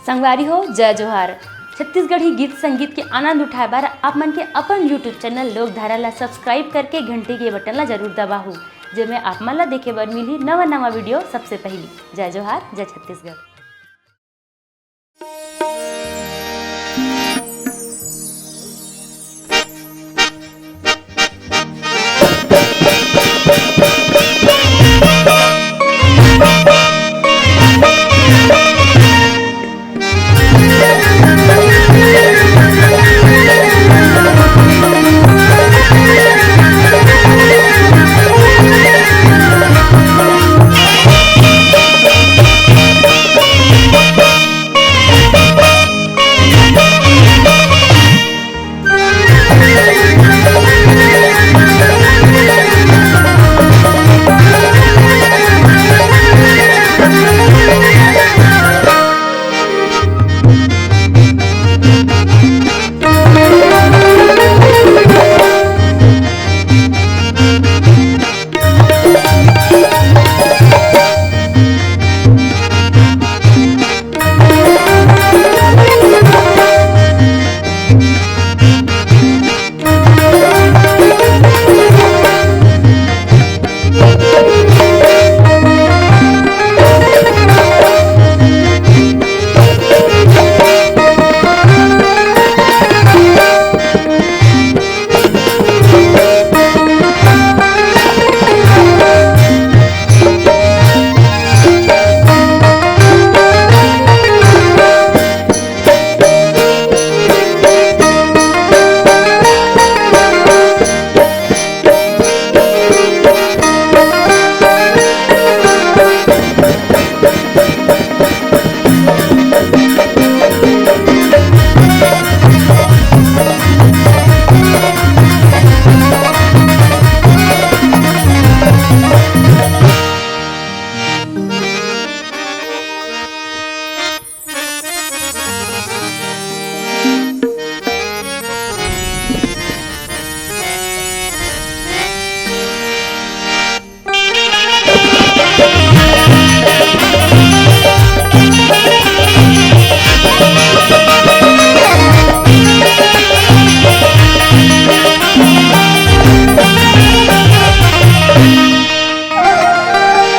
संगवारी हो जय जोहार। छत्तीसगढ़ी गीत संगीत के आनंद उठाए बार आप मन के अपन यूट्यूब चैनल लोकधारा ला सब्सक्राइब करके घंटी के बटन ला जरूर दबाहू, जेमे आप मन ला देखे बर मिली नवा नवा वीडियो सबसे पहली। जय जोहार, जय छत्तीसगढ़।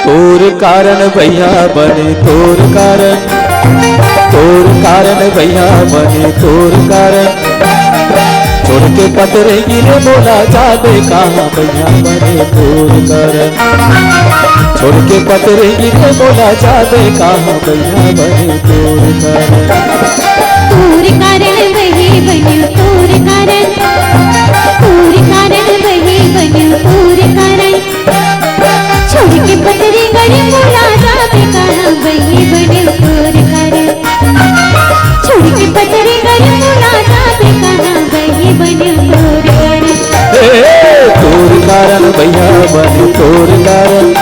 तोर कारण भैया बने तोर कारण भैया बने तोर कारण। छोड़ के पतरे गिरे बोला जाबे कहाँ भैया बने तोर कारण। छोड़ के पतरे गिरे बोला जाबे कहाँ भैया बने तोर कारण। तोर कारण वही बन्यो तोर कारण, तोर कारण वही बन्यो तोर कारण। छोड़ के पतरे गड़े बोला जाबे कहाँ वही बन्यो तोर कारण। छोड़ के पतरे गड़े बोला जाबे कहाँ वही बन्यो तोर कारण। तोर कारण भैया बने तोर कारण।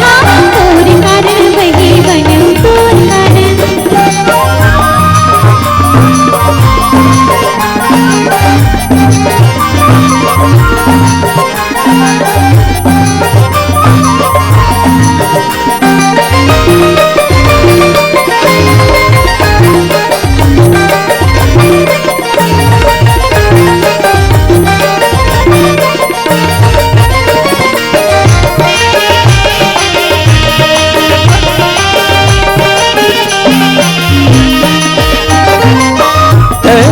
हाँ तोर कारण वही बन्यो तोर कारण।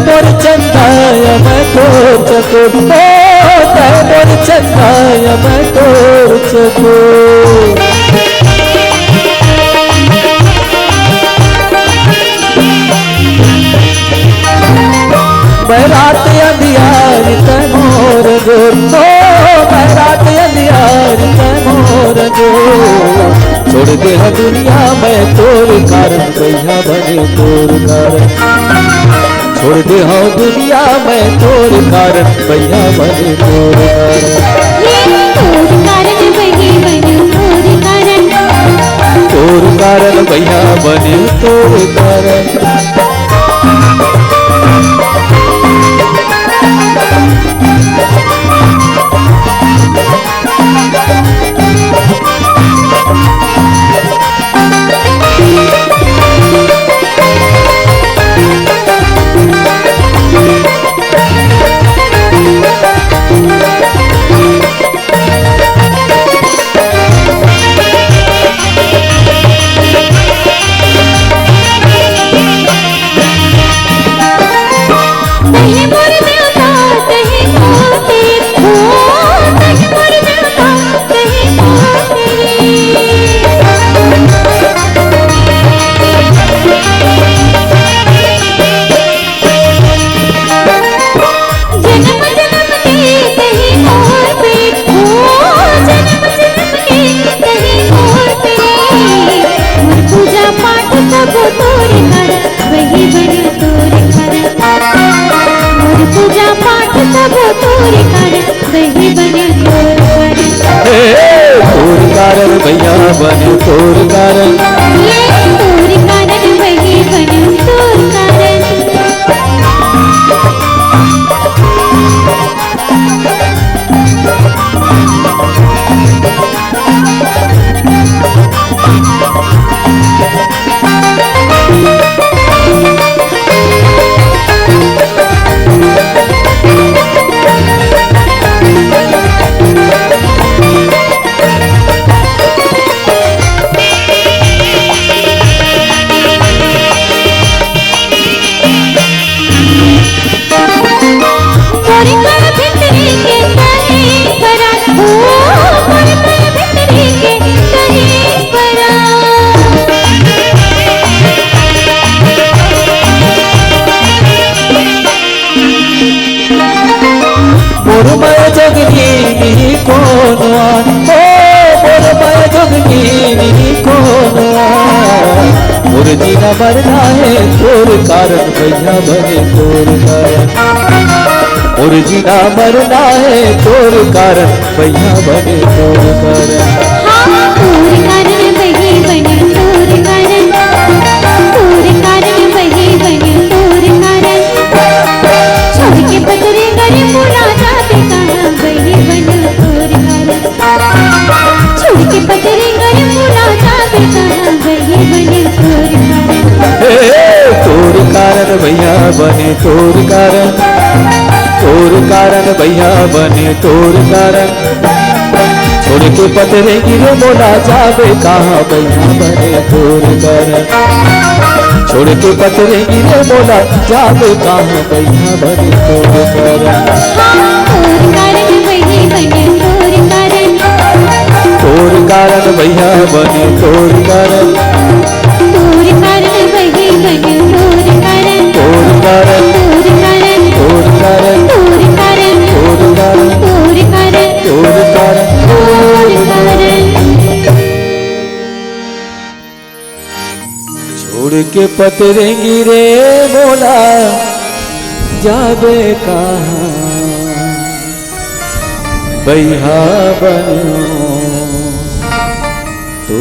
मोर चंदाया मैं तोर चको मोर चंदाया मैं तोर चको। मैं रात अंधियार तै मोर गो, मैं रात अंधियार तै मोर गो। छोड़ दे दुनिया मैं तोर कारण भैया बने तोर कारण। छोड़ दे हाँ दुनिया मैं तोर कारण भैया बने तोर कारण। तोर कारण वही बन्यो तोर कारण। तोर कारण भैया बने तोर कारण। बने तोर कारण। ये तोर कारण वही बनूं तोर कारण। मोरे कर भितरी के तहे परा, ओ मोरे कर भितरी के तहे परा। मोरमय जगनी कौन आन, ओ मोरमय जगनी कौन आन। मोर जीना मरना है तोर कारण भैया बने तोर कारण। मोर जीना मरना है तोर कारण भैया बने तोर कारण। हाँ तोर कारण वही बनूं तोर कारण। तोर कारण वही बनूं तोर कारण। छोड़ के पतरे गरे मुला जाते कहाँ वही बनूं तोर कारण। छोड़ के पतरे गरे मुला जाते कहाँ वही बनूं तोर कारण। तोर कारण भैया बने तोर कारण। तोर कारण भैया बने तोर कारण। छोड़ के पतरे गिरे मोला जावे कहाँ भैया बने तोर कारण। छोड़ के पतरे गिरे मोला जावे कहाँ भैया बने तोर कारण। हाँ तोर कारण वही बनूं तोर कारण। तोर कारण भैया बने तोर कारण। तोर कारण वही बनूं तोर कारण। तोर कारण तोर कारण। तोर कारण तोर कारण। तोर कारण तोर कारण। तोर कारण। तोर कारण। छोड़ के पतरे गिरे मोला जावे कहाँ भैया बनो तो